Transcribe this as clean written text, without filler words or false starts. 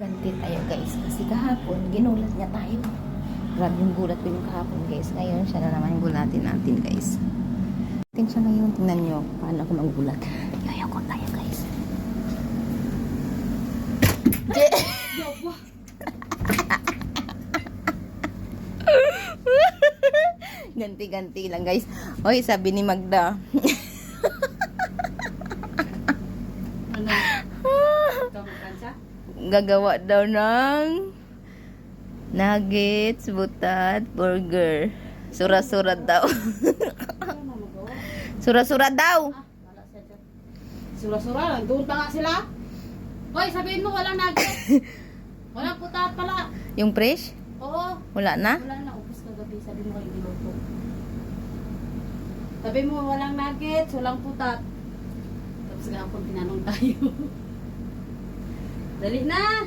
Ganti tayo guys, kasi kahapon ginulat niya tayo. Grabe yung gulat ko yung kahapon guys. Ngayon siya na naman yung gulatin natin guys. Tingnan siya ngayon, tingnan nyo paano ako maggulat. Yayako tayo guys. Ganti-ganti lang guys. Oy, sabi ni Magda. Gagawa daw ng nuggets, butat, burger. Sura-sura daw. Sura-sura daw. Sura-sura, doon pa nga sila. Hoy, sabihin mo walang nuggets. Walang putat pala. Yung fresh? Oo. Wala na? Wala na, upos kagabi. Sabi mo kayo niluto. Sabi mo walang nuggets, walang putat. Tapos nga ako tinanong tayo. Dali na!